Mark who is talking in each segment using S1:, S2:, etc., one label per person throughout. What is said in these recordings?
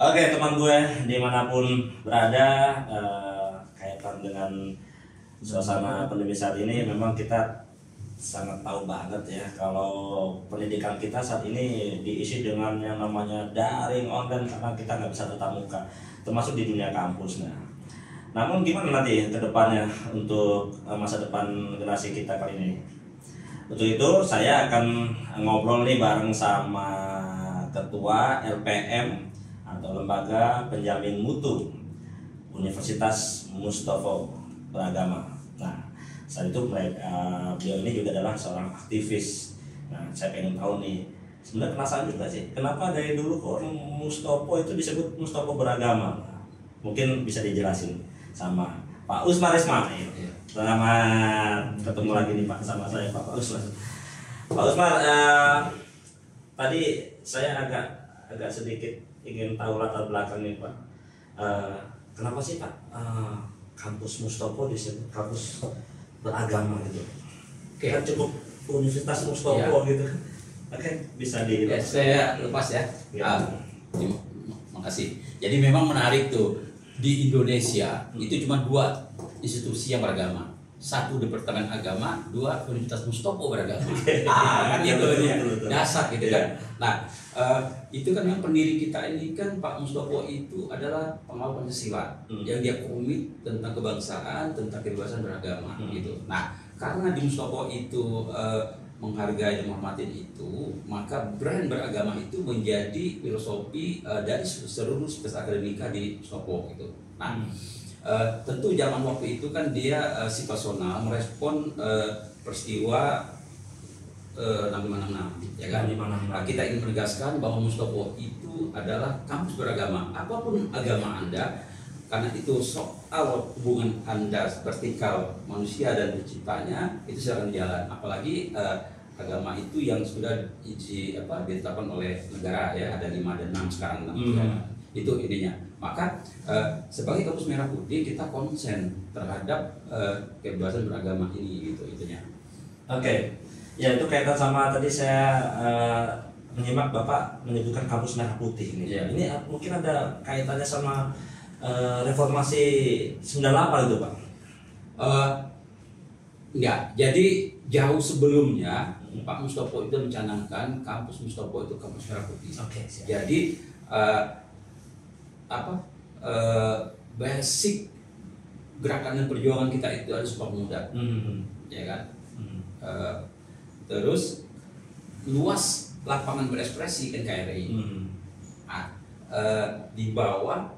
S1: Oke teman gue dimanapun berada, kaitan dengan suasana pandemi saat ini, memang kita sangat tahu banget ya kalau pendidikan kita saat ini diisi dengan yang namanya daring online karena kita nggak bisa tatap muka, termasuk di dunia kampus. Nah, namun gimana nanti ke depannya untuk masa depan generasi kita kali ini? Untuk itu saya akan ngobrol nih bareng sama Ketua LPM atau Lembaga Penjamin Mutu Universitas Mustopo Beragama. Nah, saat itu beliau ini juga adalah seorang aktivis. Nah, saya pengen tahu nih, sebenarnya penasaran juga sih, kenapa dari dulu kok Mustopo itu disebut Mustopo Beragama? Mungkin bisa dijelasin sama Pak Usmar Ismail. Selamat ketemu lagi nih Pak sama saya Pak Usmar. Pak Usmar, tadi saya agak sedikit ingin tahu latar belakang nih Pak. Kenapa sih Pak kampus Mustopo disebut kampus beragama gitu? Kan cukup Universitas Mustopo gitu. Oke, bisa di.
S2: Ya, saya lepas ya. Terima kasih. Jadi memang menarik tuh, di Indonesia itu cuma 2 institusi yang beragama. 1 Departemen Agama, 2 Universitas Mustopo Beragama. Kan itu ya, dasar gitu kan. Nah, itu kan yang pendiri kita ini kan Pak Mustopo itu adalah pengawal Pancasila yang dia komit tentang kebangsaan, tentang kebebasan beragama gitu. Nah, karena di Mustopo itu menghargai dan menghormati itu, maka brand beragama itu menjadi filosofi dari seluruh situs akademika di Mustopo gitu. Nah, tentu zaman waktu itu kan dia situasional merespon peristiwa 6566 ya kan. Nah, kita ingin menegaskan bahwa Mustopo itu adalah kampus beragama. Apapun agama Anda, karena itu soal hubungan Anda vertikal manusia dan penciptanya, itu silakan jalan. Apalagi agama itu yang sudah ditetapkan oleh negara ya, ada 5 dan 6 sekarang 6 ya. Itu intinya. Maka sebagai kampus Merah Putih kita konsen terhadap kebebasan beragama ini gitu intinya.
S1: Oke. Ya itu kaitan sama tadi saya menyimak Bapak menyebutkan kampus Merah Putih ini.
S2: Ya.
S1: Ini mungkin ada kaitannya sama reformasi 98 itu Pak?
S2: Enggak. Jadi jauh sebelumnya Pak Mustopo itu mencanangkan kampus Mustopo itu kampus Merah Putih.
S1: Oke, siap.
S2: Jadi basic gerakan dan perjuangan kita itu ada Sumpah Pemuda, ya kan. Terus luas lapangan berekspresi NKRI. Di bawah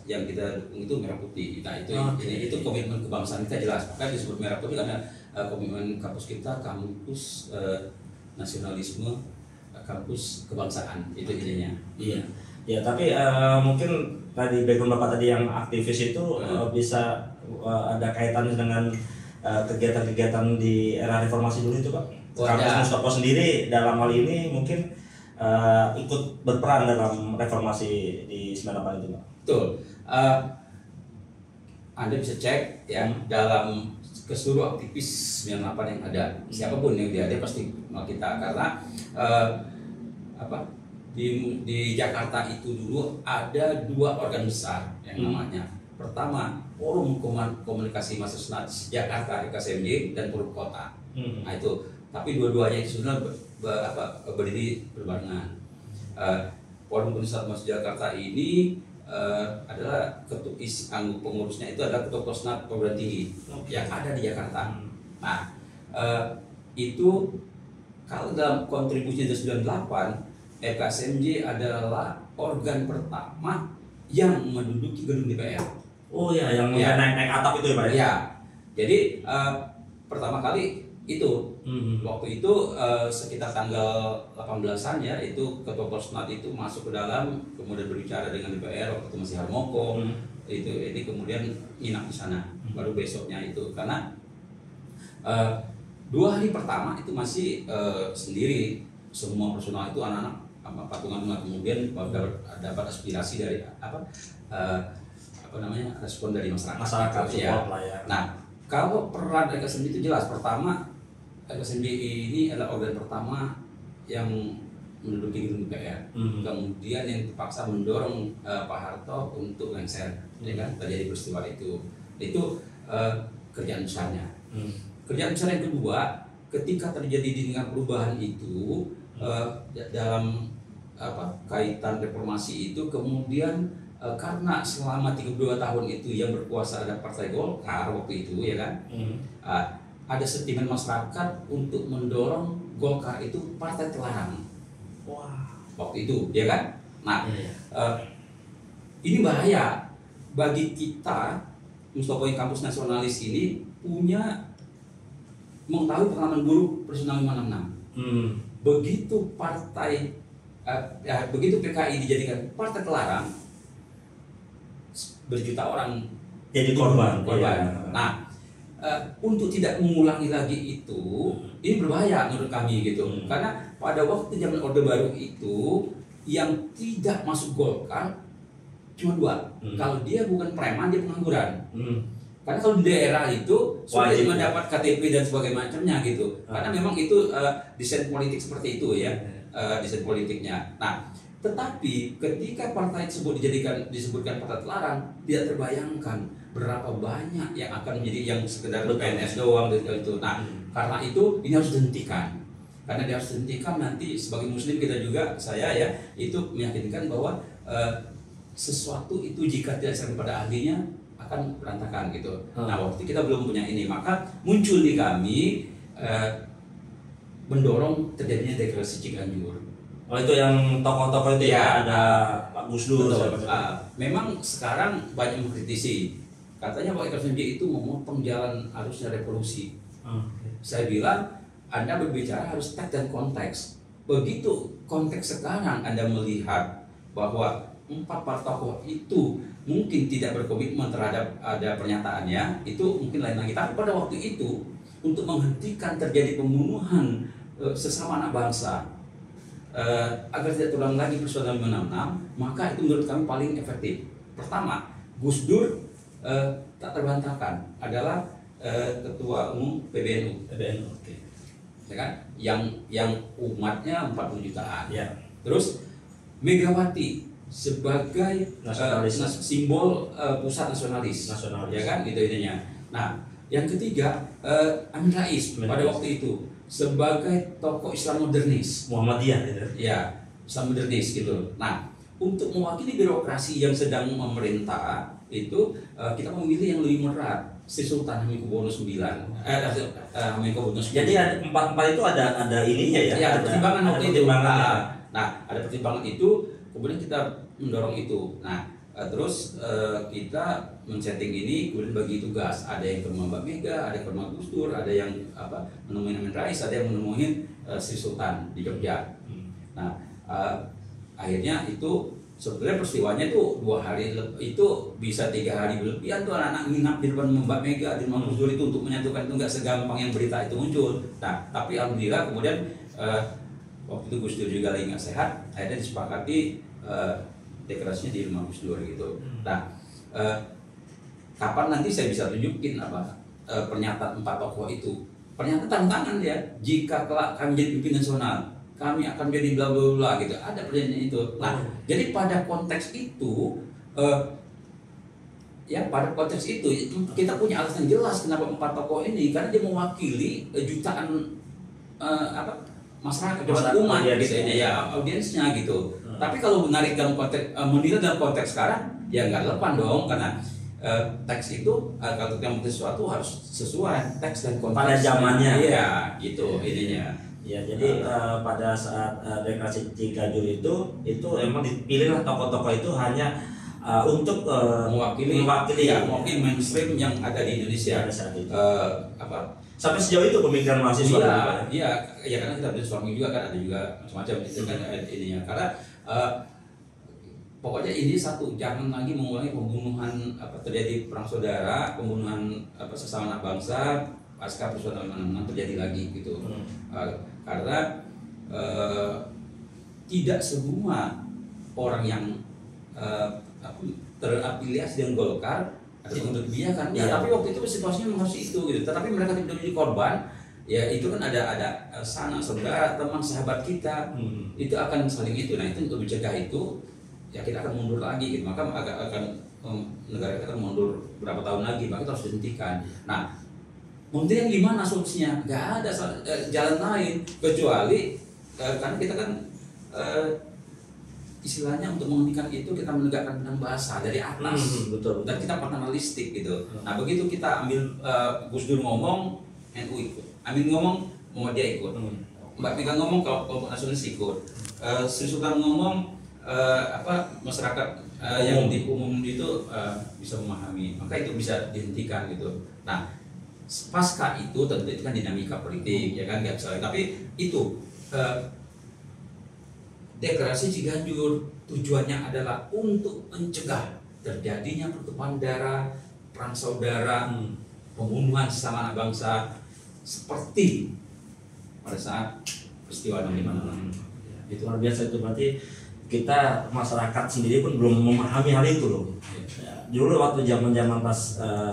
S2: yang kita dukung itu Merah Putih. Nah itu komitmen kebangsaan kita jelas. Maka disebut Merah Putih karena komitmen kampus kita kampus nasionalisme, kampus kebangsaan itu intinya.
S1: Iya. Ya tapi mungkin tadi background Bapak tadi yang aktivis itu bisa ada kaitannya dengan kegiatan-kegiatan di era reformasi dulu itu Pak. Kampus Mustopo sendiri dalam hal ini mungkin ikut berperan dalam reformasi di 98 itu Pak.
S2: Betul. Anda bisa cek ya dalam keseluruh aktivis 98 yang ada, siapapun yang dia pasti kenal kita karena di Jakarta itu dulu ada 2 organ besar yang namanya pertama Forum Komunikasi Mahasiswa Jakarta (FKSMJ) dan Forum Kota. Nah itu, tapi dua-duanya itu sebenarnya berdiri berbarengan. Forum Komunikasi Mahasiswa Jakarta ini adalah pengurusnya itu adalah Ketua Kosnat Perguruan Tinggi yang ada di Jakarta. Nah itu kalau dalam kontribusi dari 98 FKSMJ adalah organ pertama yang menduduki gedung DPR.
S1: Oh ya, yang naik atap itu ya Pak?
S2: Ya, jadi pertama kali itu waktu itu sekitar tanggal 18-an ya, itu Ketua Kosnat itu masuk ke dalam, kemudian berbicara dengan DPR waktu itu masih Harmoko. Ini kemudian nginap di sana. Baru besoknya itu karena 2 hari pertama itu masih sendiri, semua personal itu anak-anak patungan, kemudian dapat aspirasi dari respon dari masyarakat ya. Nah, kalau peran FKSMJ itu jelas. Pertama, FKSMJ ini adalah organ pertama yang menduduki gedung DPR. Kemudian yang terpaksa mendorong Pak Harto untuk lengser, ya kan, terjadi peristiwa itu. Itu kerjaan besarnya. Kerjaan besar yang kedua, ketika terjadi dengan perubahan itu dalam kaitan reformasi itu, kemudian karena selama 32 tahun itu yang berkuasa ada Partai Golkar waktu itu, ya kan, ada sentimen masyarakat untuk mendorong Golkar itu partai terlarang. Waktu itu, ya kan. Nah, ini bahaya bagi kita Mustokoy Kampus Nasionalis ini punya mengetahui pengalaman buruk Peristiwa 566. Begitu begitu PKI dijadikan partai terlarang, berjuta orang
S1: jadi korban.
S2: Iya. Nah, untuk tidak mengulangi lagi itu, ini berbahaya menurut kami gitu. Karena pada waktu zaman Orde Baru itu yang tidak masuk Golkar cuma 2. Kalau dia bukan preman, dia pengangguran. Karena kalau di daerah itu sudah mendapat KTP dan sebagainya macamnya gitu. Karena memang itu desain politik seperti itu ya, desain politiknya. Nah, tetapi ketika partai tersebut disebutkan partai terlarang, tidak terbayangkan berapa banyak yang akan menjadi yang sekedar PNS doang gitu. Nah, karena itu ini harus dihentikan. Karena dia harus dihentikan, nanti sebagai Muslim kita juga, saya ya, itu meyakinkan bahwa sesuatu itu jika tidak sampai pada ahlinya akan berantakan gitu. Nah, waktu kita belum punya ini, maka muncul di kami mendorong terjadinya deklarasi Ciganjur.
S1: Oh, itu yang tokoh-tokoh itu ya, ada Pak Gus Dur.
S2: Memang sekarang banyak mengkritisi, katanya Pak FMJ itu memotong jalan arusnya revolusi. Saya bilang, Anda berbicara harus teks dan konteks. Begitu konteks sekarang Anda melihat bahwa 4 tokoh itu mungkin tidak berkomitmen terhadap ada pernyataannya, itu mungkin lain lagi. Tapi pada waktu itu, untuk menghentikan terjadi pembunuhan sesama anak bangsa, agar tidak terulang lagi peristiwa 566, maka itu menurut kami paling efektif. Pertama, Gus Dur tak terbantahkan adalah ketua umum PBNU.
S1: Oke.
S2: Ya kan? Yang umatnya 40 jutaan.
S1: Ya.
S2: Terus Megawati sebagai simbol pusat nasionalis, ya kan, gitu intinya. Nah, yang ketiga Amin Rais pada waktu itu sebagai tokoh Islam modernis,
S1: Muhammadiyah gitu.
S2: Ya, Islam modernis gitu. Nah, untuk mewakili birokrasi yang sedang memerintah itu kita memilih yang lebih moderat, Sri Sultan Hamengkubuwono IX. Hamengkubuwono IX.
S1: Jadi 4 itu ada ininya ya.
S2: Ya, ada pertimbangan waktu itu. Nah, ada pertimbangan itu, kemudian kita mendorong itu. Nah, terus kita men-setting ini, kemudian bagi tugas. Ada yang ke rumah Mbak Mega, ada yang ke rumah Gus Dur, ada yang menemuin Amin Rais, ada yang menemuin Sri Sultan di Jogja. Nah, akhirnya itu sebenarnya peristiwanya itu 2 hari, itu bisa 3 hari berlebihan tuh anak-anak nginap di depan Mbak Mega, di rumah Gus Dur itu untuk menyatukan. Itu nggak segampang yang berita itu muncul. Nah, tapi alhamdulillah kemudian waktu itu Gus Dur juga lagi nggak sehat, akhirnya disepakati deklarasinya di rumah Gus Dur gitu. Nah, kapan nanti saya bisa tunjukin pernyataan 4 tokoh itu. Pernyataan tantangan dia, jika kelak kami jadi pimpin nasional, kami akan jadi bla bla bla gitu. Ada pernyataan itu. Nah, jadi pada konteks itu pada konteks itu kita punya alasan jelas kenapa 4 tokoh ini, karena dia mewakili jutaan masyarakat, umat gitu ya, audiensnya gitu. Tapi kalau menarik dalam konteks, menilai dalam konteks sekarang, ya nggak relevan dong, karena teks itu kalau kita mau sesuatu harus sesuai teks dan konteks
S1: pada zamannya.
S2: Iya, gitu ininya.
S1: Ya, jadi pada saat deklarasi Ciganjur itu emang dipilihlah tokoh-tokoh itu hanya untuk
S2: mewakili mainstream yang ada di Indonesia
S1: pada saat itu.
S2: Sampai
S1: sejauh itu pemikiran mahasiswa.
S2: Iya, karena kita brainstorming juga kan, ada juga macam-macam itu kan ininya. Karena pokoknya ini satu, jangan lagi mengulangi pembunuhan terjadi perang saudara, pembunuhan sesama anak bangsa pasca peristiwa 566 terjadi lagi gitu. Karena tidak semua orang yang terafiliasi dengan Golkar ada untuk dia kan. Ya, tapi waktu itu situasinya memang harus itu gitu. Tetapi mereka tidak menjadi korban ya itu kan ada sanak saudara, teman, sahabat kita, itu akan saling itu. Nah itu untuk mencegah itu, ya kita akan mundur lagi gitu. Maka negara kita akan mundur berapa tahun lagi, maka itu harus dihentikan. Nah, kemudian gimana solusinya? Gak ada jalan lain kecuali karena kita kan istilahnya untuk menghentikan itu kita menegakkan benang bahasa dari atas,
S1: betul.
S2: Dan kita paternalistik gitu. Nah begitu kita ambil Gus Dur ngomong, NU ikut. Amin ngomong, Muhammadiyah ikut. Mbak Mega ngomong, kalau kelompok nasionalis ikut. Sri Sultan ngomong, masyarakat yang di umum itu bisa memahami, maka itu bisa dihentikan gitu. Nah pasca itu tentu itu kan dinamika politik, ya kan, nggak bisa. Tapi itu deklarasi Ciganjur tujuannya adalah untuk mencegah terjadinya pertumpahan darah, perang saudara, pembunuhan sesama anak bangsa seperti pada saat peristiwa 65.
S1: Itu luar biasa. Itu berarti kita masyarakat sendiri pun belum memahami hal itu loh. Ya, dulu waktu zaman pas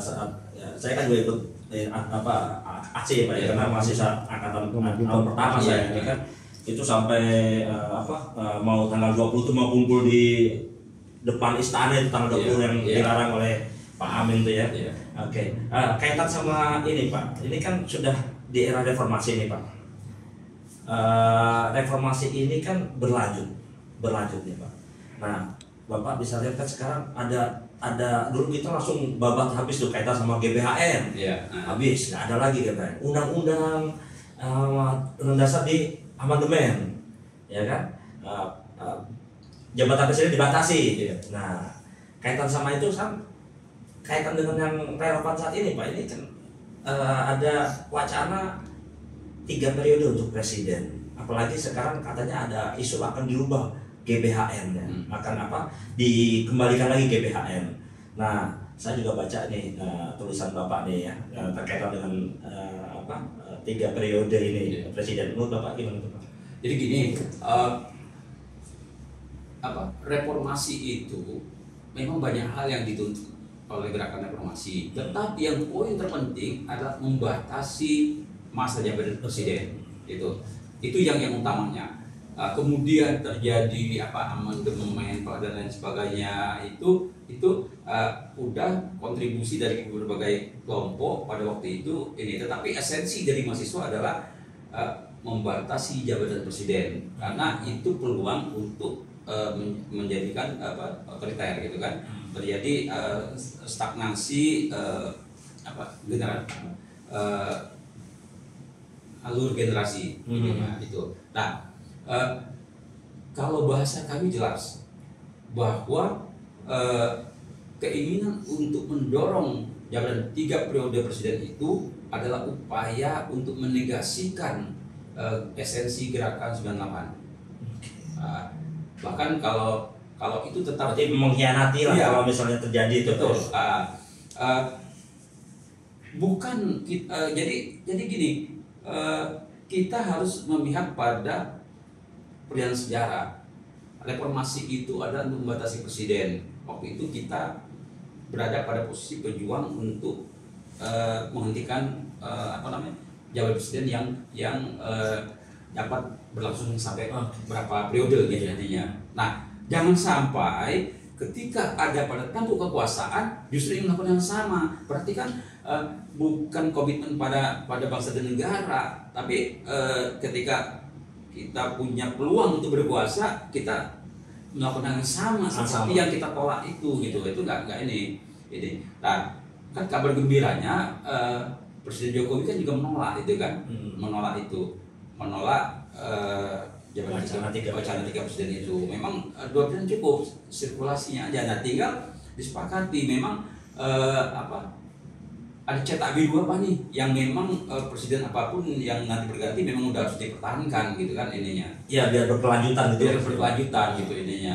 S1: saat saya kan juga ikut AC ya Pak, karena mahasiswa angkatan tahun pertama saya ini kan. Itu sampai mau tanggal 20 itu mau kumpul di depan istana itu tanggal 20 yang dilarang oleh Pak Amin itu ya. Oke. Kaitan sama ini Pak, ini kan sudah di era reformasi ini Pak. Reformasi ini kan berlanjut nih Pak. Nah Bapak bisa lihat kan sekarang ada dulu kita langsung babat habis tuh kaitan sama GBHN. Habis nggak ada lagi GBHN. Undang-undang dasar di amandemen, ya kan, jabatan presiden dibatasi. Nah, kaitan sama itu kaitan dengan yang relevan saat ini Pak, ini kan ada wacana 3 periode untuk presiden. Apalagi sekarang katanya ada isu akan dirubah GBHN ya, akan dikembalikan lagi GBHN. Nah, saya juga baca nih tulisan Bapak nih ya, terkaitan dengan 3 periode ini presiden. Menurut Bapak gimana Pak?
S2: Jadi gini, reformasi itu memang banyak hal yang dituntut oleh gerakan reformasi. Tetapi yang poin terpenting adalah membatasi masa jabatan presiden. Itu yang utamanya. Kemudian terjadi amandemen dan lain sebagainya, itu udah kontribusi dari berbagai kelompok pada waktu itu ini. Tetapi esensi dari mahasiswa adalah membatasi jabatan presiden, karena itu peluang untuk menjadikan otoriter gitu kan, terjadi stagnasi alur generasi itu. Nah kalau bahasa kami jelas bahwa keinginan untuk mendorong jabatan 3 periode presiden itu adalah upaya untuk menegasikan esensi gerakan 98. Bahkan kalau itu tetap
S1: mengkhianati lah kalau misalnya terjadi itu.
S2: Betul. Jadi gini, kita harus memihak pada perjalanan sejarah. Reformasi itu adalah untuk membatasi presiden. Waktu itu kita berada pada posisi pejuang untuk menghentikan jabatan presiden yang dapat berlangsung sampai berapa periode gitu nantinya. Nah, jangan sampai ketika ada pada tampuk kekuasaan justru ingin melakukan yang sama. Berarti kan bukan komitmen pada bangsa dan negara, tapi ketika kita punya peluang untuk berkuasa, kita melakukan yang sama seperti yang kita tolak itu gitu. Itu nggak ini. Nah, kan kabar gembiranya Presiden Jokowi kan juga menolak itu kan, menolak wacana 3 presiden itu. Memang 2 presiden cukup sirkulasinya aja. Nah, tinggal disepakati memang ada cetak biru apa nih yang memang presiden apapun yang nanti berganti memang udah harus dipertahankan gitu kan ininya.
S1: Ya biar berkelanjutan gitu.
S2: Biar berkelanjutan gitu ininya.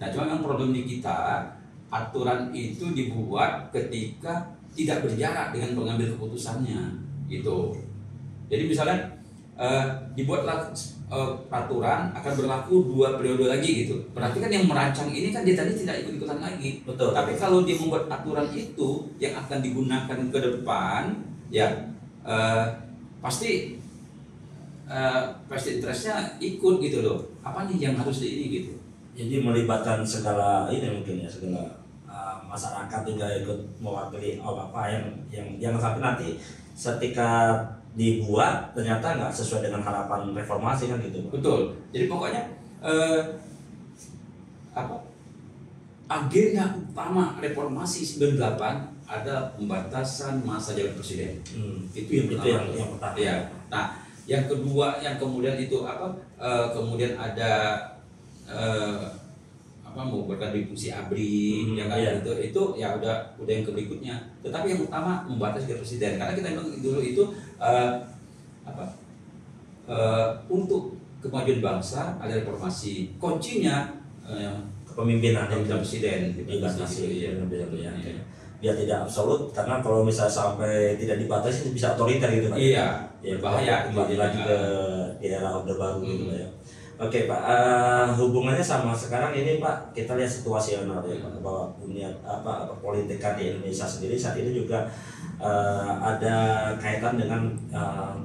S2: Nah, cuma memang problem di kita, aturan itu dibuat ketika tidak berjarak dengan pengambil keputusannya gitu. Jadi misalnya dibuatlah peraturan akan berlaku 2 periode lagi gitu. Berarti kan yang merancang ini kan dia tadi tidak ikut-ikutan lagi.
S1: Betul.
S2: Tapi kalau dia membuat aturan itu yang akan digunakan ke depan, ya pasti vested interestnya ikut gitu loh. Apa nih yang harus di ini gitu.
S1: Jadi melibatkan segala ini mungkin ya, segala masyarakat juga ikut mewakili apa yang sampai nanti ketika dibuat ternyata nggak sesuai dengan harapan reformasi kan gitu Pak.
S2: Betul. Jadi pokoknya apa agenda utama reformasi 98 ada pembatasan masa jabatan presiden. Itu yang pertama.
S1: Yang pertama.
S2: Ya. Nah, yang kedua yang kemudian itu apa? Kemudian ada mau berkali fungsi ABRI ya kan,
S1: iya.
S2: itu ya udah yang berikutnya. Tetapi yang utama membatasi presiden karena kita memang dulu itu untuk kemajuan bangsa ada reformasi, kuncinya
S1: Kepemimpinan
S2: presiden
S1: dibatasi
S2: ya.
S1: Biar tidak absolut, karena kalau misalnya sampai tidak dibatasi bisa otoriter gitu Pak.
S2: Iya,
S1: ya,
S2: bahaya
S1: kembali lagi ke era Orde Baru gitu Pak ya. Oke Pak, hubungannya sama sekarang ini Pak, kita lihat situasional ya Pak, bahwa dunia politika di Indonesia sendiri saat ini juga ada kaitan dengan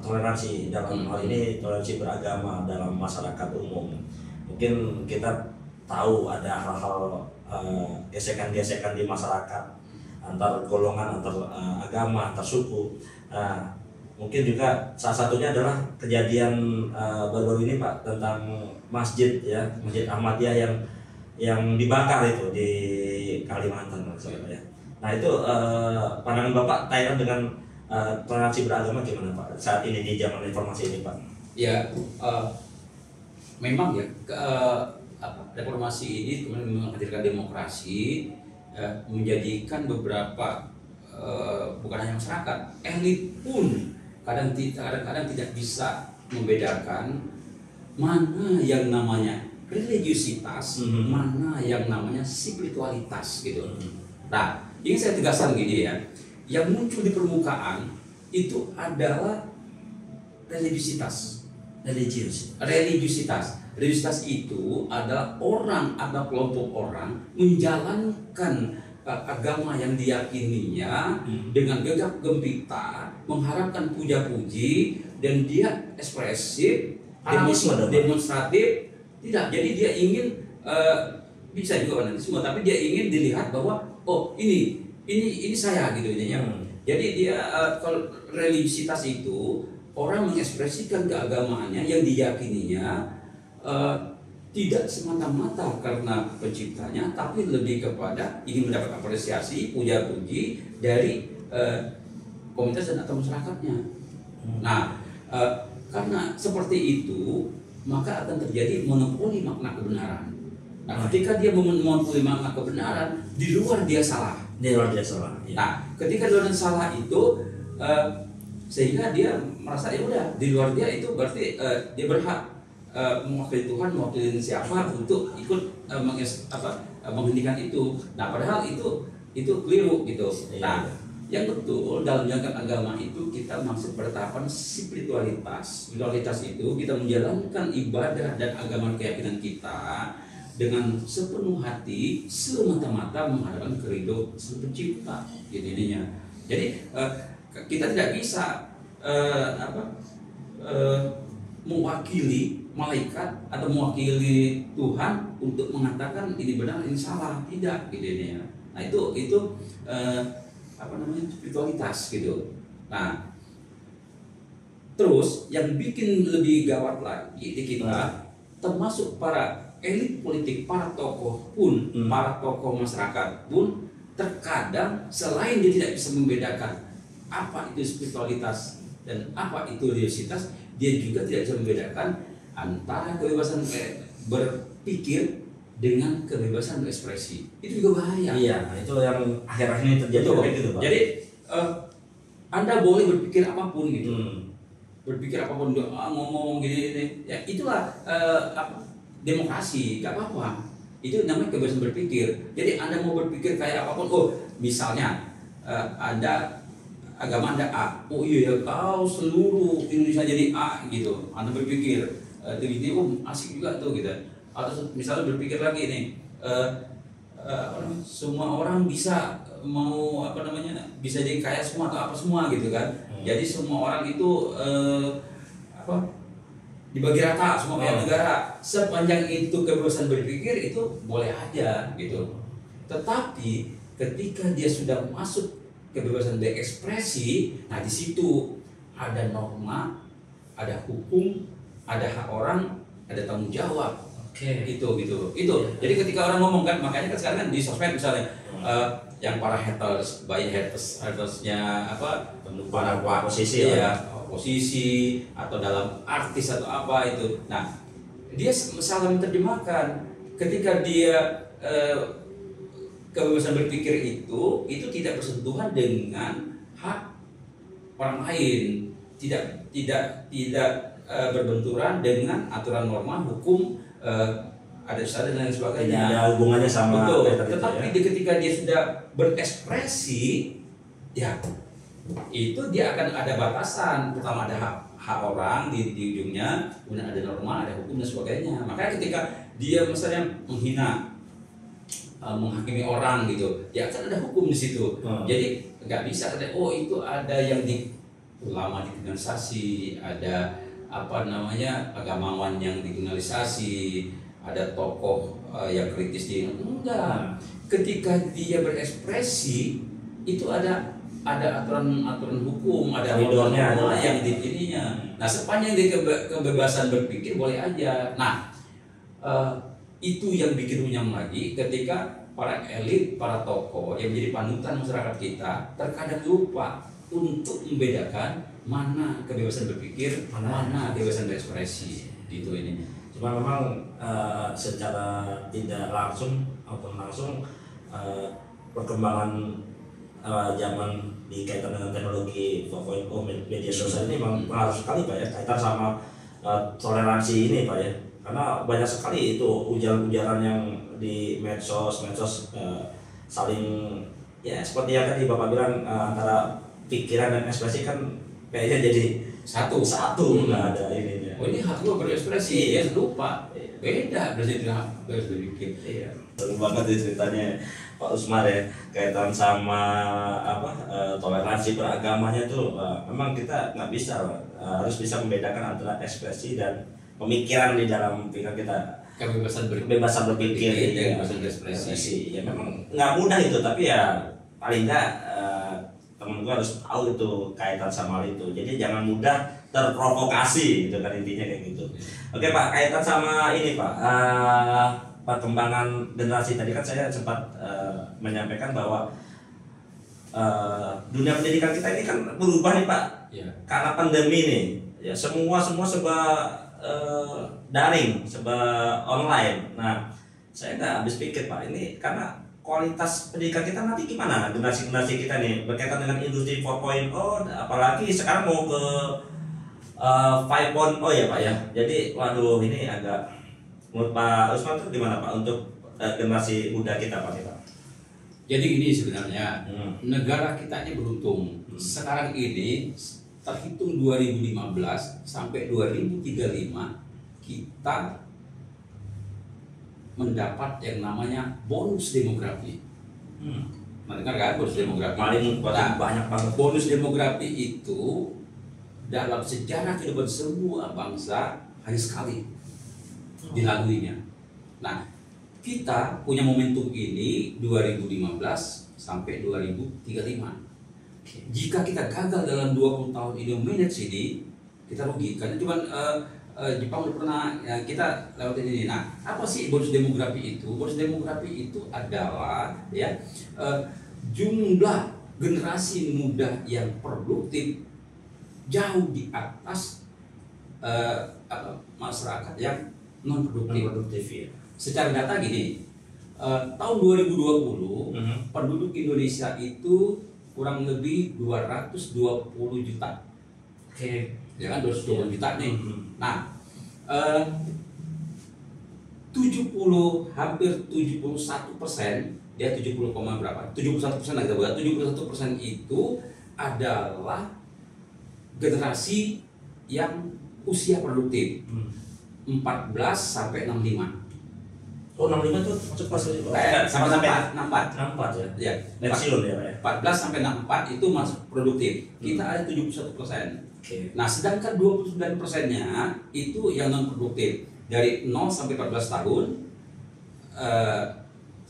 S1: toleransi dalam hal ini, toleransi beragama dalam masyarakat umum. Mungkin kita tahu ada hal-hal gesekan-gesekan di masyarakat antar golongan, antar agama, antar suku. Mungkin juga salah satunya adalah kejadian baru-baru ini Pak tentang masjid ya, Masjid Ahmadiyah yang dibakar itu di Kalimantan ya. Nah itu pandangan Bapak kaitan dengan toleransi beragama gimana Pak saat ini di zaman reformasi ini Pak?
S2: Ya, memang ya reformasi ini kemudian menghadirkan demokrasi, menjadikan beberapa bukan hanya masyarakat, elit pun kadang-kadang tidak bisa membedakan mana yang namanya religiusitas, mana yang namanya spiritualitas gitu. Nah, ini saya tegaskan gini ya, yang muncul di permukaan itu adalah religiusitas. Religiusitas itu adalah orang atau kelompok orang menjalankan agama yang diyakininya dengan gegap gempita, mengharapkan puja-puji, dan dia ekspresif, demonstratif, tidak. Jadi dia ingin bisa juga nanti semua, tapi dia ingin dilihat bahwa oh ini saya gitu ini ya. Jadi dia kalau religiusitas itu orang mengekspresikan keagamaannya yang diyakininya tidak semata-mata karena penciptanya, tapi lebih kepada ingin mendapat apresiasi, puja-puji dari komunitas dan atau masyarakatnya. Nah, karena seperti itu, maka akan terjadi monopoli makna kebenaran. Nah, ketika dia memonopoli makna kebenaran, di luar dia salah.
S1: Ya.
S2: Nah, ketika di luar salah itu, sehingga dia merasa ya udah di luar dia itu berarti dia berhak mewakili Tuhan, mewakili siapa untuk ikut menghentikan itu. Nah, padahal itu keliru gitu. Nah, yang betul dalam menjalankan agama itu kita masuk pada tahapan spiritualitas. Spiritualitas itu kita menjalankan ibadah dan agama keyakinan kita dengan sepenuh hati, semata-mata mengharapkan keridhaan Sang Pencipta. Gitu intinya. Jadi kita tidak bisa mewakili malaikat atau mewakili Tuhan untuk mengatakan ini benar, ini salah, tidak gitu ini ya. Nah itu spiritualitas gitu. Nah terus yang bikin lebih gawat lagi di kita, termasuk para elit politik, para tokoh pun, para tokoh masyarakat pun terkadang selain dia tidak bisa membedakan apa itu spiritualitas dan apa itu religiositas, dia juga tidak bisa membedakan antara kebebasan berpikir dengan kebebasan berekspresi. Itu juga bahaya.
S1: Iya, itu yang akhir-akhir ini terjadi gitu Pak.
S2: Jadi Anda boleh berpikir apapun gitu. Berpikir apapun, ngomong gini, ya itulah demokrasi, gak apa-apa. Itu namanya kebebasan berpikir. Jadi Anda mau berpikir kayak apapun, misalnya Anda agama Anda A, oh iya kau seluruh Indonesia jadi A gitu. Anda berpikir ini asik juga tuh gitu. Atau misalnya berpikir lagi nih, semua orang bisa bisa jadi kaya semua atau apa semua gitu kan. Jadi semua orang itu apa dibagi rata semua pihak negara, sepanjang itu kebebasan berpikir itu boleh aja gitu. Tetapi ketika dia sudah masuk kebebasan berekspresi, nah di situ ada norma, ada hukum, ada hak orang, ada tanggung jawab. Itu. Jadi ketika orang ngomong kan, makanya kan sekarang kan di sosmed misalnya yang para haters, hatersnya apa, para
S1: posisi
S2: posisi atau dalam artis atau apa itu. Nah, dia salah menerjemahkan ketika dia kebebasan berpikir itu tidak bersentuhan dengan hak orang lain, tidak berbenturan dengan aturan norma hukum ada dan lain sebagainya.
S1: Tidak ada hubungannya sama.
S2: Betul. Tetapi ketika dia sudah berekspresi, ya itu dia akan ada batasan. Pertama ada hak orang di ujungnya, kemudian ada norma, ada hukum dan sebagainya. Makanya ketika dia misalnya menghina, menghakimi orang gitu, ya kan ada hukum di situ. Jadi nggak bisa ada itu ada yang di ulama dikriminalisasi, ada apa namanya agamawan yang dikriminalisasi, ada tokoh yang kritis di enggak. Ketika dia berekspresi itu ada aturan hukum, ada
S1: koridornya
S2: yang dipilihnya. Nah, sepanjang dia kebebasan berpikir boleh aja. Nah, itu yang bikin runyam lagi ketika para elit, para tokoh yang menjadi panutan masyarakat kita terkadang lupa untuk membedakan mana kebebasan berpikir, mana kebebasan berekspresi. Itu ini.
S1: Cuma memang secara tidak langsung atau langsung perkembangan zaman di kaitan dengan teknologi 4.0 media sosial ini memang pengaruh sekali Pak ya, kaitan sama toleransi ini Pak ya, karena banyak sekali itu ujaran-ujaran yang di medsos saling ya seperti yang tadi Bapak bilang antara pikiran dan ekspresi kan kayaknya jadi satu nggak ada ininya.
S2: Oh ini hak lo berekspresi ya lupa beda berarti hak berpikir.
S1: Iya. Seru banget ceritanya Pak Usmar ya, kaitan sama toleransi beragamanya tuh memang kita nggak bisa harus bisa membedakan antara ekspresi dan pemikiran di dalam pikiran kita.
S2: Kebebasan
S1: berpikir,
S2: kebebasan berekspresi.
S1: Ya memang nggak mudah itu, tapi ya paling nggak temen gue harus tahu itu kaitan sama hal itu. Jadi jangan mudah terprovokasi gitu kan, intinya kayak gitu. Oke Pak, kaitan sama ini Pak, perkembangan generasi tadi kan saya sempat menyampaikan bahwa dunia pendidikan kita ini kan berubah nih Pak, karena pandemi nih ya semua serba daring, serba online. Nah saya nggak habis pikir Pak, ini karena kualitas pendidikan kita nanti gimana generasi kita nih berkaitan dengan industri 4.0, apalagi sekarang mau ke 5.0 ya Pak ya. Jadi waduh ini agak, menurut Pak Usman itu gimana Pak untuk generasi muda kita Pak kita?
S2: Jadi ini sebenarnya negara kita ini beruntung. Sekarang ini terhitung 2015 sampai 2035 kita mendapat yang namanya bonus demografi. Mendengar kan bonus demografi?
S1: Paling banyak banget.
S2: Bonus demografi itu dalam sejarah kehidupan semua bangsa hanya sekali dilaluinya. Nah, kita punya momentum ini 2015 sampai 2035. Jika kita gagal dalam 20 tahun ini manage ini, kita rugi. Karena cuma Jepang udah pernah ya, kita lewatin ini. Nah, apa sih bonus demografi itu? Bonus demografi itu adalah ya jumlah generasi muda yang produktif jauh di atas masyarakat yang non produktif ya. Secara data gini, tahun 2020 penduduk Indonesia itu kurang lebih 220 juta.
S1: Oke.
S2: Ya kan 220 juta nih. Nah, hampir 71%, dia 70, berapa? 71% kita buat. 71% itu adalah generasi yang usia produktif 14 sampai 65.
S1: Oh 65 tuh masuk pas
S2: sampai 64.
S1: 64 ya.
S2: Ya,
S1: Pensiun ya Pak ya.
S2: 14 sampai 64 itu masuk produktif. Kita ada 71%.
S1: Oke.
S2: Nah, sedangkan 29%-nya itu yang non produktif dari 0 sampai 14 tahun,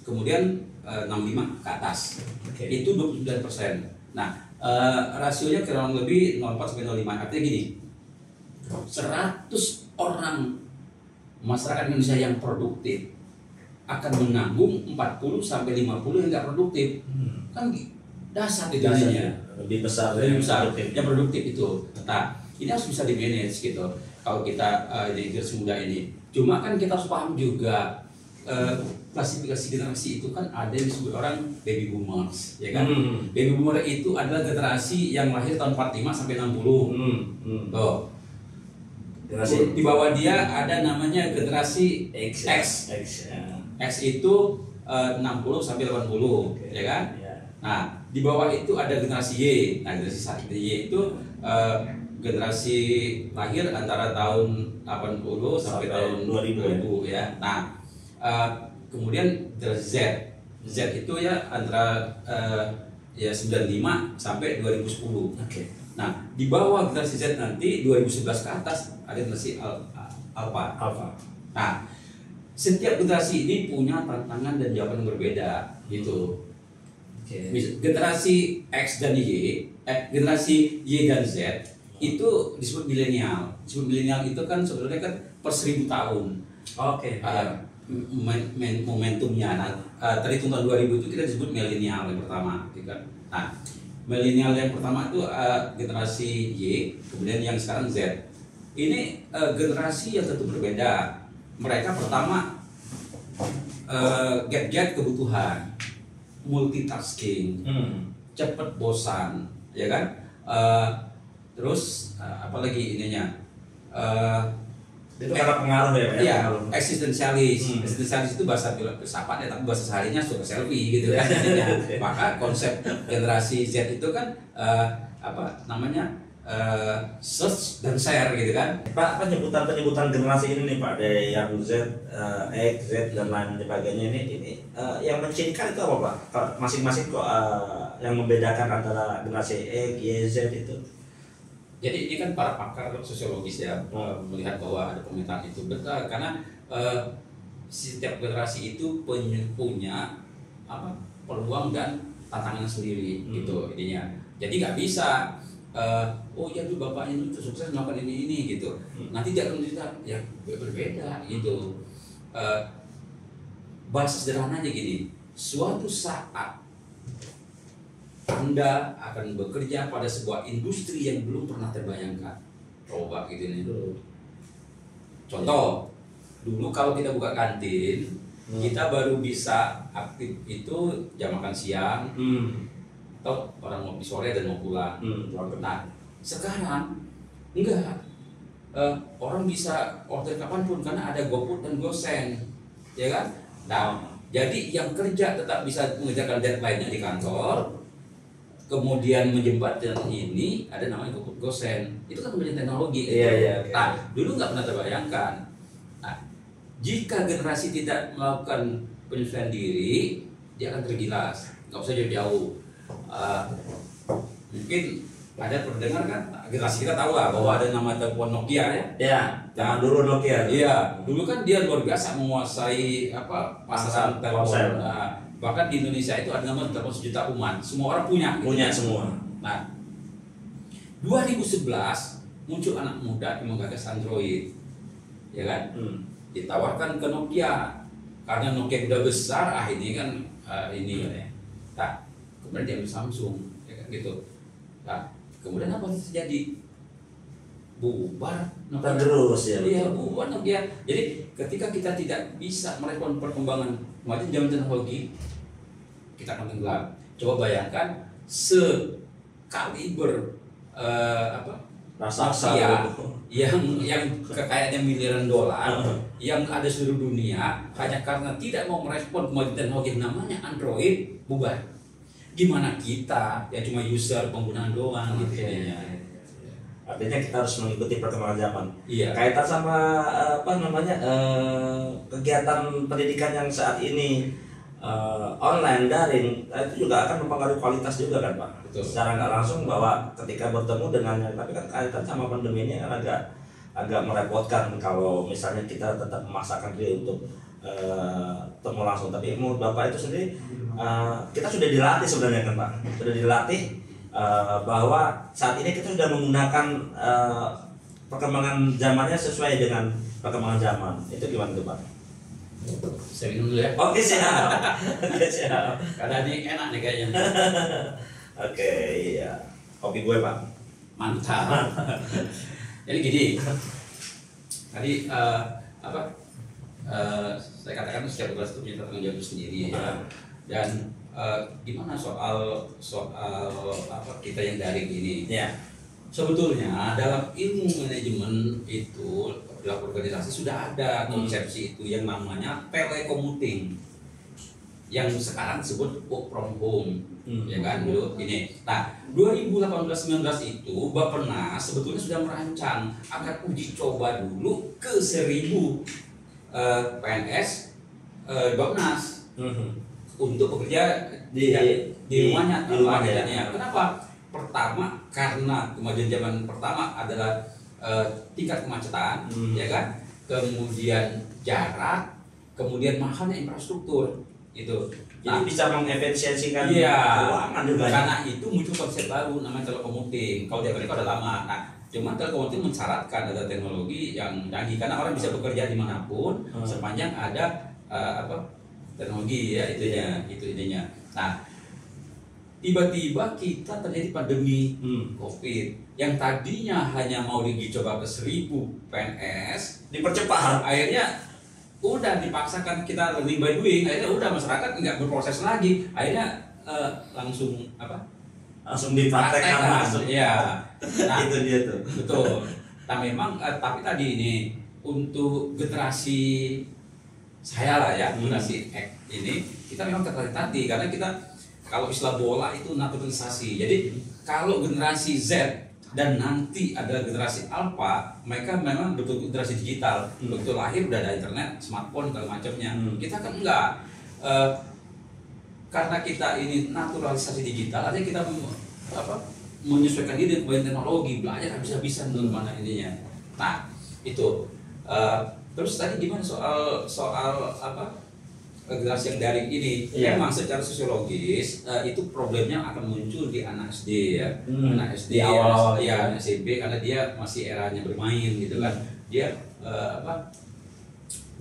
S2: kemudian 65 ke atas.
S1: Oke.
S2: Itu 29%. Nah, rasionya kurang lebih 0,4 sampai 0,5. Artinya gini, 100 orang masyarakat Indonesia yang produktif akan menanggung 40 sampai 50 yang nggak produktif. Kan dasar itu jadinya.
S1: Lebih besar
S2: yang produktif itu. Nah, ini harus bisa di manage gitu. Kalau kita di generasi muda ini, cuma kan kita harus paham juga klasifikasi generasi itu kan ada yang disebut orang baby boomers, ya kan? Baby boomer itu adalah generasi yang lahir tahun 45 sampai 60. Tuh. Generasi di bawah dia ada namanya generasi X. X itu 60 sampai 80, ya kan? Nah, di bawah itu ada generasi Y. Nah, generasi Y itu generasi lahir antara tahun 80 sampai tahun 2000 ya. Nah, kemudian generasi Z. Z itu ya antara ya 95 sampai 2010.
S1: Oke.
S2: Nah, di bawah generasi Z nanti 2011 ke atas ada generasi Alpha. Nah, setiap generasi ini punya tantangan dan jawaban yang berbeda gitu. Generasi X dan Y, generasi Y dan Z itu disebut milenial. Disebut milenial itu kan sebenarnya kan per 1000 tahun.
S1: Oke.
S2: Momentumnya. Nah, terhitung tahun 2000 itu kita disebut milenial yang pertama, gitu kan. Nah, milenial yang pertama itu generasi Y, kemudian yang sekarang Z. Ini generasi yang tentu berbeda. Mereka pertama get kebutuhan, multitasking, cepat bosan, ya kan? Terus apalagi ininya?
S1: Itu karena pengaruh ya Pak?
S2: Iya, eksistensialis. Eksistensialis itu bahasa filsafat ya, tapi bahasa seharinya suka selfie gitu kan. Maka konsep generasi Z itu kan apa namanya? Search dan share gitu kan.
S1: Pak, penyebutan generasi ini nih Pak, dari yang Z, X, Z dan lain sebagainya ini yang mencirikan itu apa Pak? Masing-masing kok yang membedakan antara generasi X, Y, Z itu?
S2: Jadi ini kan para pakar sosiologis ya melihat bahwa ada pemetaan itu betul karena setiap generasi itu punya apa peluang dan tantangan sendiri gitu intinya. Jadi nggak bisa oh ya tuh bapaknya itu sukses melakukan ini gitu. Nanti dia akan cerita ya berbeda gitu. Bahasa sederhananya gini, suatu saat Anda akan bekerja pada sebuah industri yang belum pernah terbayangkan. Coba gitu nih. Contoh, dulu kalau kita buka kantin, kita baru bisa aktif itu jam makan siang, atau orang mau sore dan mau pulang. Nah, sekarang enggak. Orang bisa order kapanpun karena ada GoFood dan GoSend, ya kan? Nah, jadi yang kerja tetap bisa mengerjakan deadline-nya di kantor, kemudian menjembatkan ini ada namanya GoFood GoSend. Itu kan kemajuan teknologi.
S1: Iya.
S2: Nah, dulu nggak pernah terbayangkan. Nah, jika generasi tidak melakukan penyesuaian diri, dia akan tergilas. Nggak usah jauh-jauh. Mungkin ada pendengar kan, generasi kita tahu lah bahwa ada nama telepon Nokia ya.
S1: Ya, zaman dulu Nokia.
S2: Iya, dulu kan dia luar biasa menguasai apa pasaran telepon. Nah, bahkan di Indonesia itu ada nama telepon 1 juta umat, semua orang punya.
S1: Punya
S2: gitu.
S1: semua.
S2: Nah, 2011 muncul anak muda yang menggagas Android, ya kan? Ditawarkan ke Nokia karena Nokia udah besar, ini kan ini. Nah, kemudian dia ambil Samsung, ya kan gitu. Nah, kemudian apa yang terjadi? Bubar Nokia
S1: Terus ya.
S2: Iya, bubar Nokia. Jadi ketika kita tidak bisa merespon perkembangan kemajuan zaman teknologi, kita akan tenggelam. Coba bayangkan sekaliber
S1: raksasa
S2: yang kekayaannya miliaran dolar, yang ada seluruh dunia hanya karena tidak mau merespon kemajuan teknologi namanya Android, bubar. Gimana kita yang cuma user penggunaan doang gitu ya.
S1: Artinya kita harus mengikuti perkembangan zaman.
S2: Iya.
S1: Kaitan sama apa namanya kegiatan pendidikan yang saat ini online daring, itu juga akan mempengaruhi kualitas juga kan Pak.
S2: Betul.
S1: Secara nggak langsung bahwa ketika bertemu dengannya, tapi kan kaitan sama pandemi ini kan agak merepotkan kalau misalnya kita tetap memaksakan diri untuk temu langsung. Tapi menurut Bapak itu sendiri kita sudah dilatih sebenarnya kan Pak, sudah dilatih bahwa saat ini kita sudah menggunakan perkembangan zamannya sesuai dengan perkembangan zaman. Itu gimana tuh Pak?
S2: Saya minum dulu ya.
S1: Oke siap. Oke siap.
S2: Karena ini enak nih kayaknya.
S1: Oke iya. Kopi gue Pak.
S2: Mantap. Jadi gini. Tadi apa? Saya katakan setiap kelas itu punya tanggung jawab sendiri ya. Dan gimana soal apa kita yang daring ini?
S1: Ya.
S2: Sebetulnya dalam ilmu manajemen itu dalam organisasi sudah ada konsepsi itu yang namanya telecommuting, yang sekarang disebut work from home, ya kan dulu ini. Nah 2018-19 itu Bappenas sebetulnya sudah merancang akan uji coba dulu ke 1000 PNS Bappenas untuk bekerja di rumahnya. Kenapa? Pertama karena kemajuan zaman pertama adalah tingkat kemacetan, ya kan, kemudian jarak, kemudian mahalnya infrastruktur itu.
S1: Jadi bisa mengefisiensikan
S2: iya,
S1: keuangan juga.
S2: Karena itu muncul konsep baru namanya telecommuting. Kalau di Amerika udah lama. Nah, cuma telecommuting mensyaratkan ada teknologi yang canggih karena orang bisa bekerja dimanapun sepanjang ada teknologi ya itu idenya. Nah, tiba-tiba kita terjadi pandemi COVID yang tadinya hanya mau dicoba ke 1000 PNS
S1: dipercepat.
S2: Akhirnya udah dipaksakan kita learning by doing, akhirnya udah masyarakat nggak berproses lagi, akhirnya langsung
S1: dipraktekkan langsung.
S2: Ya, nah,
S1: itu dia tuh.
S2: betul. Nah memang tapi tadi ini untuk generasi saya lah ya, generasi X ini kita memang tertarik tadi karena kita kalau istilah bola itu naturalisasi. Jadi kalau generasi Z dan nanti ada generasi Alpha, mereka memang betul generasi digital. Betul lahir udah ada internet, smartphone dan macamnya. Kita kan enggak. Karena kita ini naturalisasi digital, artinya kita menyesuaikan diri dengan teknologi, belajar habis-habisan dulu mana ininya. Nah itu. Terus tadi gimana soal apa? Generasi yang daring ini memang secara sosiologis itu problemnya akan muncul di anak SD ya, anak SD
S1: di awal
S2: ya, anak SMP karena dia masih eranya bermain gitu kan, dia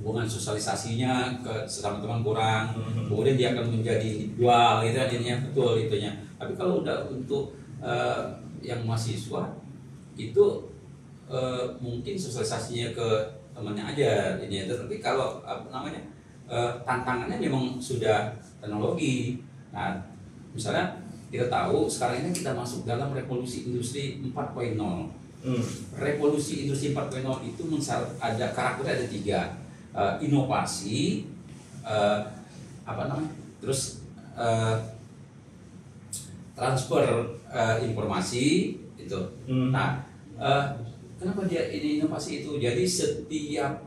S2: hubungan sosialisasinya ke sesama teman kurang, kemudian dia akan menjadi individual gitu artinya betul itunya. Tapi kalau udah untuk yang mahasiswa itu mungkin sosialisasinya ke temannya aja ini, tapi kalau tantangannya memang sudah teknologi. Nah, misalnya kita tahu sekarang ini kita masuk dalam revolusi industri 4.0. Revolusi industri 4.0 itu ada karakternya ada 3, inovasi, terus transfer informasi itu. Nah, kenapa dia ini inovasi itu? Jadi setiap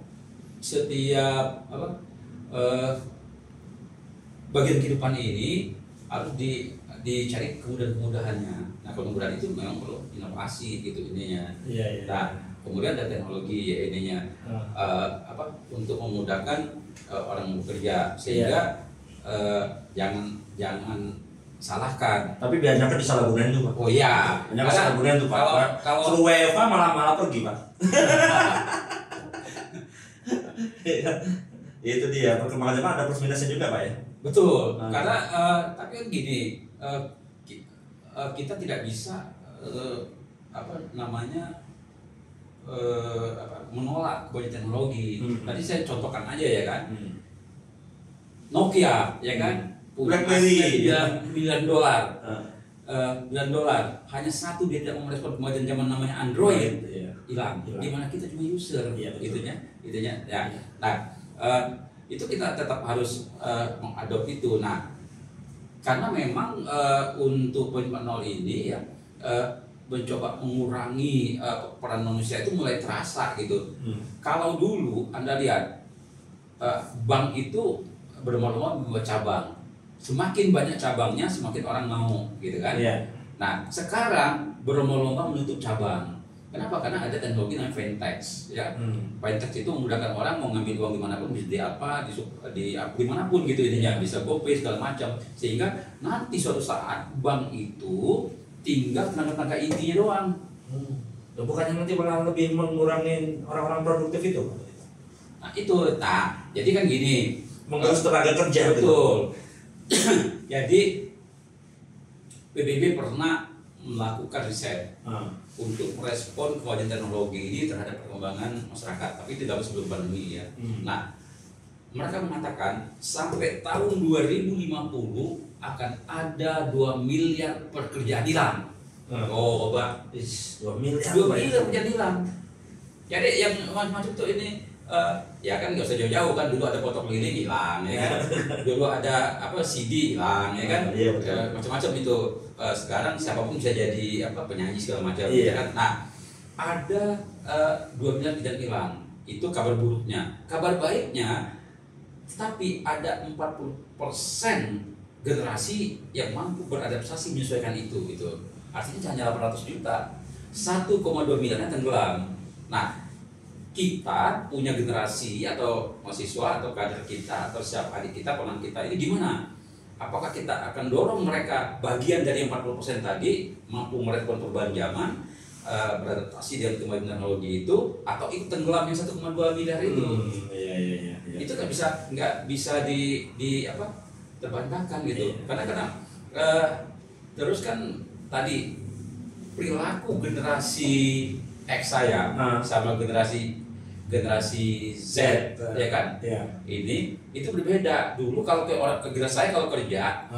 S2: bagian kehidupan ini harus dicari kemudahan-kemudahannya. Nah, kemudahan itu memang perlu inovasi gitu ininya. Nah, kemudian ada teknologi ya ininya untuk memudahkan orang bekerja sehingga jangan salahkan.
S1: Tapi banyak disalahgunain tuh Pak.
S2: Oh iya,
S1: banyak disalahgunain tuh Pak. Kalau WFA malah pergi Pak. Itu dia, perkembangan zaman ada plus minusnya juga Pak ya.
S2: Betul, karena tapi kan gini, kita tidak bisa menolak kebanyakan teknologi. Tadi saya contohkan aja ya kan, Nokia ya kan,
S1: BlackBerry
S2: $9 hanya satu dia tidak merespon kemajuan zaman namanya Android, hilang. Dimana kita cuma user, itunya ya. Nah itu kita tetap harus mengadop itu. Nah, karena memang untuk 4.0 ini ya mencoba mengurangi peran manusia itu mulai terasa gitu. Kalau dulu Anda lihat bank itu berlomba-lomba membuat cabang. Semakin banyak cabangnya, semakin orang mau, gitu kan?
S1: Iya.
S2: Nah, sekarang berlomba-lomba menutup cabang. Kenapa? Karena ada teknologi namanya fintech, ya. Fintech itu memudahkan orang mau ngambil uang dimanapun, bisa di apa, di dimanapun gitu intinya, bisa GoPay segala macam. Sehingga nanti suatu saat bank itu tinggal tenaga-tenaga intinya doang.
S1: Bukannya nanti malah lebih mengurangi orang-orang produktif itu?
S2: Nah itu, jadi kan gini,
S1: Mengurus tenaga kerja.
S2: betul. Jadi PBB pernah melakukan riset untuk merespon kemajuan teknologi ini terhadap perkembangan masyarakat, tapi tidak sebelum pandemi ya. Nah, mereka mengatakan sampai tahun 2050 akan ada 2 miliar pekerjaan hilang. Oh, Pak,
S1: 2 miliar.
S2: 2 miliar pekerjaan hilang. Jadi yang macam-macam tuh ini ya kan nggak usah jauh-jauh kan, dulu ada potong lilin hilang ya kan, dulu ada apa CD hilang ya kan, macam-macam itu. Sekarang siapapun bisa jadi apa penyanyi segala macam ya kan. Nah, ada 2 miliar tidak hilang, itu kabar buruknya. Kabar baiknya, tapi ada 40% generasi yang mampu beradaptasi menyesuaikan itu gitu. Artinya hanya 800 juta, 1,2 miliarnya tenggelam. Nah, kita punya generasi atau mahasiswa atau kader kita atau siapa adik kita, ponakan kita ini gimana? Apakah kita akan dorong mereka bagian dari 40% tadi mampu merespon perubahan zaman, beradaptasi dengan kemajuan teknologi itu, atau ikut tenggelam yang 1,2 miliar itu?
S1: Iya.
S2: Itu nggak bisa di apa terbantahkan gitu. Karena terus kan tadi perilaku generasi X saya sama generasi Z ya kan, ini itu berbeda. Dulu kalau ke generasi saya kalau kerja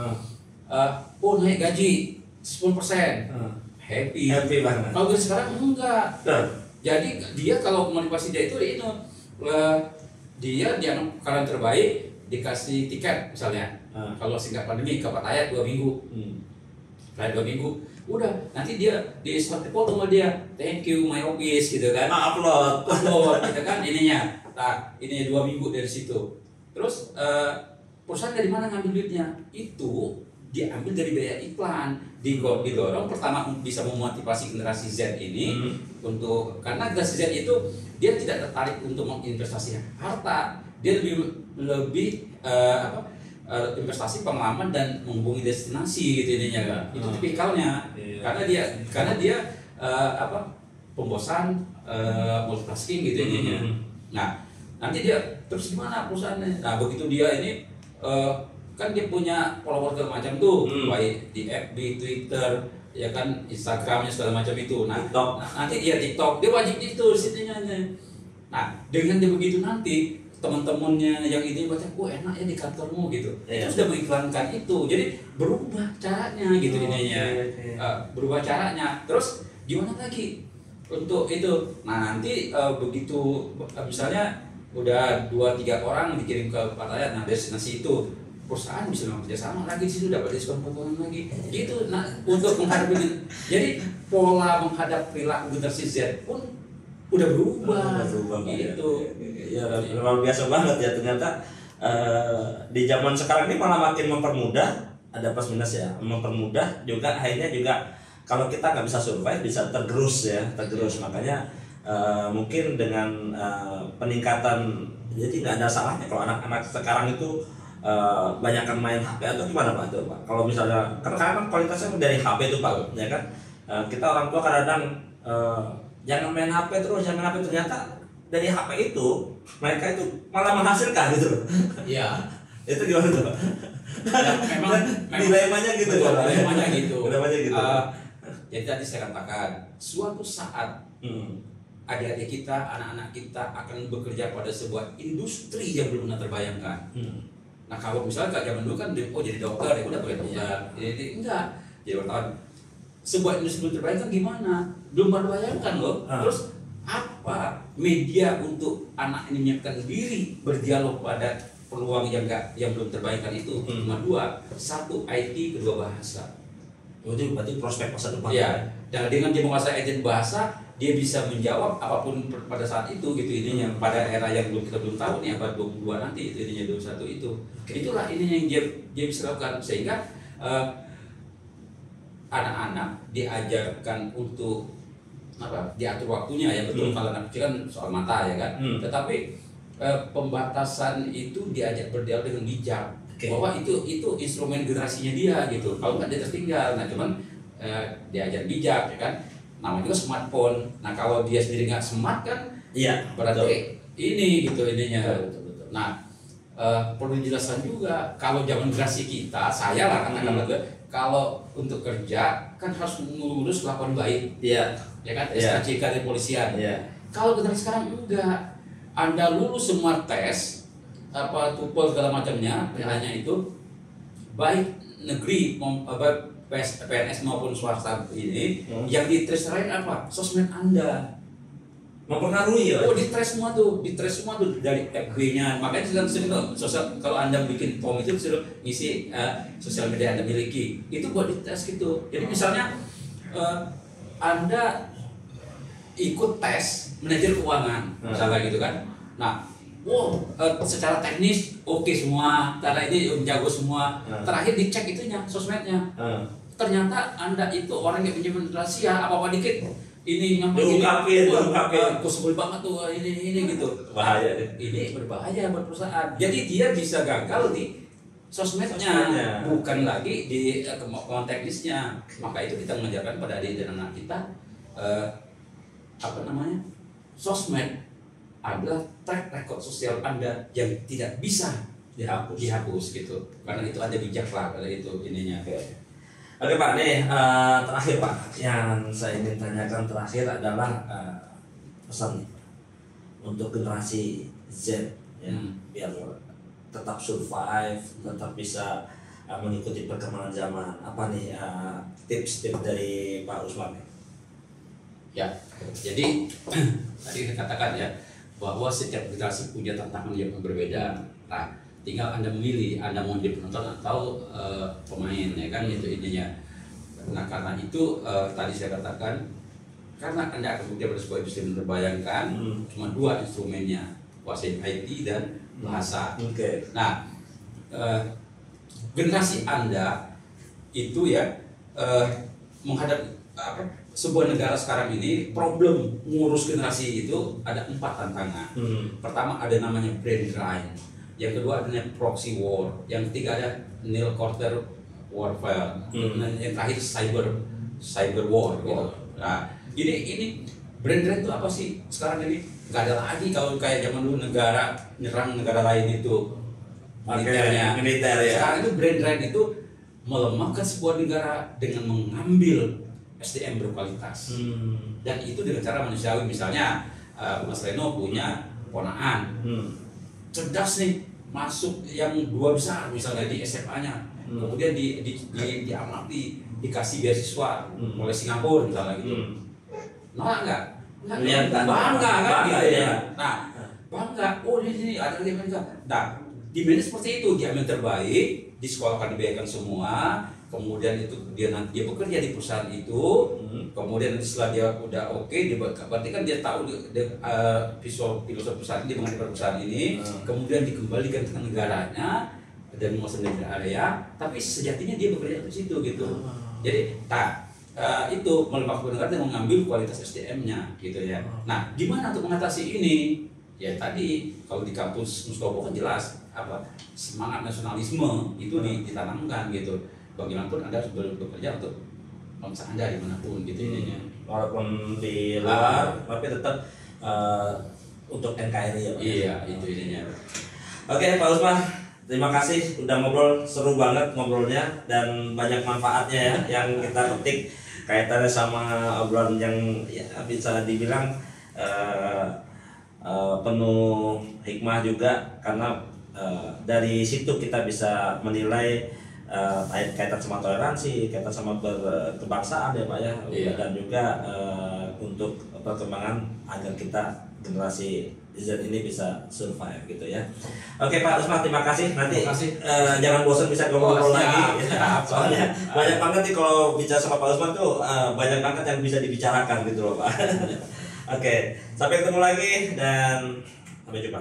S2: naik gaji 10%, happy
S1: banget.
S2: Kalau generasi sekarang enggak. Jadi dia kalau motivasi dia itu dia karena terbaik dikasih tiket misalnya. Kalau singkat pandemi ke Pattaya 2 minggu, kayak 2 minggu udah, nanti dia di foto sama dia, thank you my office gitu kan, upload gitu kan ininya. Nah ini 2 minggu dari situ. Terus perusahaan dari mana ngambil duitnya? Itu diambil dari biaya iklan, didorong pertama bisa memotivasi generasi Z ini untuk, karena generasi Z itu dia tidak tertarik untuk menginvestasi harta, dia lebih investasi pengalaman dan menghubungi destinasi gitu intinya kan. Itu tipikalnya. Karena dia pembosan, multitasking gitu intinya. Nah, nanti dia terus gimana perusahaannya? Nah, begitu dia ini kan dia punya follower segala macam tuh, baik di FB, Twitter, ya kan, Instagramnya segala macam itu. Nah, nanti dia TikTok, dia wajib itu situnya. Nah, dengan dia begitu nanti teman-temannya yang ini baca, enak ya di kantormu gitu. Itu sudah mengiklankan itu. Jadi berubah caranya gitu ininya. Berubah caranya. Terus gimana lagi untuk itu? Nah, nanti begitu misalnya udah 2-3 orang dikirim ke Pattaya, nah destinasi itu perusahaan bisa bekerja sama lagi, di situ dapat diskon potongan lagi. Gitu. Nah, untuk menghadapi jadi pola menghadap perilaku generasi Z pun udah berubah gitu.
S1: Ya luar biasa banget ya ternyata. Di zaman sekarang ini malah makin mempermudah, ada plus minus ya, mempermudah juga, akhirnya juga kalau kita nggak bisa survive bisa tergerus. Makanya mungkin dengan peningkatan, jadi nggak ada salahnya kalau anak-anak sekarang itu banyakkan main HP atau gimana Pak? Pak, kalau misalnya kan kualitasnya dari HP itu Pak, ya kan, kita orang tua kadang-kadang jangan main HP terus, ternyata dari HP itu mereka itu malah menghasilkan gitu.
S2: Iya.
S1: Itu gimana tuh Pak?
S2: Ya, memang
S1: dilemanya gitu.
S2: Dilemanya gitu.
S1: Jadi
S2: tadi saya katakan, suatu saat adik-adik kita, anak-anak kita akan bekerja pada sebuah industri yang belum pernah terbayangkan. Nah, kalau misalnya kayak zaman dulu kan jadi dokter, ya udah boleh dokter. Jadi enggak, jadi wartawan. Sebuah industri belum terbayangkan gimana? Belum terbayangkan loh. Terus apa media untuk anak ini menyiapkan diri berdialog pada peluang yang belum terbayangkan itu? Cuma 2, 1 IT, 2 bahasa.
S1: Itu berarti prospek masa depan.
S2: Ya, Dan dengan dia menguasai agent bahasa, dia bisa menjawab apapun pada saat itu gitu ininya. Pada era yang kita belum tahu nih apa 22 nanti itu ininya 21 itu. Itulah ininya yang dia bisa lakukan sehingga anak-anak diajarkan untuk diatur waktunya ya betul. Kalau anak kecil kan soal mata ya kan. Tetapi pembatasan itu diajak berdialog dengan bijak. Bahwa itu instrumen generasinya dia gitu. Kalau nggak dia tertinggal. Nah cuman diajar bijak ya kan. Namanya juga smartphone. Nah kalau dia sendiri nggak smart kan, iya berarti ini gitu ininya. Betul. Nah perlu dijelaskan juga kalau zaman generasi kita, saya lah katakanlah kalau untuk kerja kan harus mengurus laporan baik, ya kan, SKCK dari polisian. Kalau generasi sekarang enggak, Anda lulus semua tes, TOEFL segala macamnya, hanya itu baik negeri PNS maupun swasta ini, yang ditrace apa? Sosmed Anda.
S1: Mempengaruhi ya?
S2: Oh, ditrace semua tuh dari FB-nya. Makanya sering sosial, kalau Anda bikin form itu suruh ngisi sosial media Anda miliki. Itu buat dites gitu. Jadi misalnya Anda ikut tes manajer keuangan, misalnya gitu kan. Nah, secara teknis oke semua, karena ini jago semua. Terakhir dicek itunya, sosmednya. Ternyata Anda itu orang yang menyimpan rahasia, apa-apa dikit ini
S1: diungkapin,
S2: aku sebel banget tuh ini gitu.
S1: Bahaya deh.
S2: Ini berbahaya buat perusahaan. Jadi dia bisa gagal di sosmednya, bukan lagi di kemampuan teknisnya. Maka itu kita mengajarkan pada adik dan anak kita sosmed adalah track record sosial Anda yang tidak bisa dihapus gitu. Karena itu ada bijak lah pada itu ininya.
S1: Oke Pak, nih terakhir Pak, yang saya ingin tanyakan terakhir adalah pesan nih untuk generasi Z ya, biar tetap survive, tetap bisa mengikuti perkembangan zaman. Apa nih tips-tips dari Pak Usman?
S2: Ya, jadi tadi saya katakan ya bahwa setiap generasi punya tantangan yang berbeda. Nah, tinggal Anda memilih, Anda mau jadi penonton atau pemain ya kan, itu intinya. Nah karena itu tadi saya katakan, karena Anda akan bekerja pada sebuah industri terbayangkan, cuma dua instrumennya, kuasai IT dan bahasa. Nah generasi Anda itu ya menghadapi sebuah negara sekarang ini, problem ngurus generasi itu ada 4 tantangan. Pertama ada namanya brain drain. Yang kedua ada proxy war, yang ketiga ada nil quarter warfare, dan yang terakhir cyber war gitu. Nah, ini brain drain itu apa sih? Sekarang ini nggak ada lagi kalau kayak zaman dulu negara nyerang negara lain itu militer ya. Sekarang itu brain drain itu melemahkan sebuah negara dengan mengambil SDM berkualitas. Dan itu dengan cara manusiawi. Misalnya Mas Reno punya ponaan cerdas nih, masuk yang 2 besar misalnya di SMA-nya, kemudian diamati, dikasih beasiswa oleh Singapura misalnya gitu. Nolak nggak? Bangga kan gitu ya. Nah, bangga. Oh ini ada di Amerika. Nah, di mana seperti itu, dia ambil terbaik, disekolahkan, dibiayakan semua. Kemudian itu dia bekerja di perusahaan itu, kemudian setelah dia udah oke, dia berarti kan dia tahu visual filosofi perusahaan, dia mengenai perusahaan ini, kemudian dikembalikan ke negaranya dan menguasai area, tapi sejatinya dia bekerja di situ gitu. Jadi itu melemahkan negara dan mengambil kualitas SDM-nya gitu ya. Nah, gimana untuk mengatasi ini? Ya tadi kalau di kampus Mustopo kan jelas semangat nasionalisme itu ditanamkan gitu. Bagaimanapun Anda harus bekerja untuk bangsa Anda dimanapun gitu ininya.
S1: Walaupun di luar, tapi tetap untuk NKRI ya.
S2: Iya, itu ininya.
S1: Oke Pak Usman, terima kasih udah ngobrol, seru banget ngobrolnya dan banyak manfaatnya ya yang kita petik kaitannya sama obrolan yang ya bisa dibilang penuh hikmah juga, karena dari situ kita bisa menilai kaitan sama toleransi, kaitan sama kebangsaan ya Pak ya, dan juga untuk perkembangan agar kita generasi Z ini bisa survive gitu ya. Oke Pak Usman, terima kasih. Nanti
S2: Terima kasih.
S1: Jangan bosan bisa ngobrol lagi.
S2: siap.
S1: Soalnya banyak banget nih kalau bicara sama Pak Usman tuh banyak banget yang bisa dibicarakan gitu loh Pak. Oke, sampai ketemu lagi dan sampai jumpa.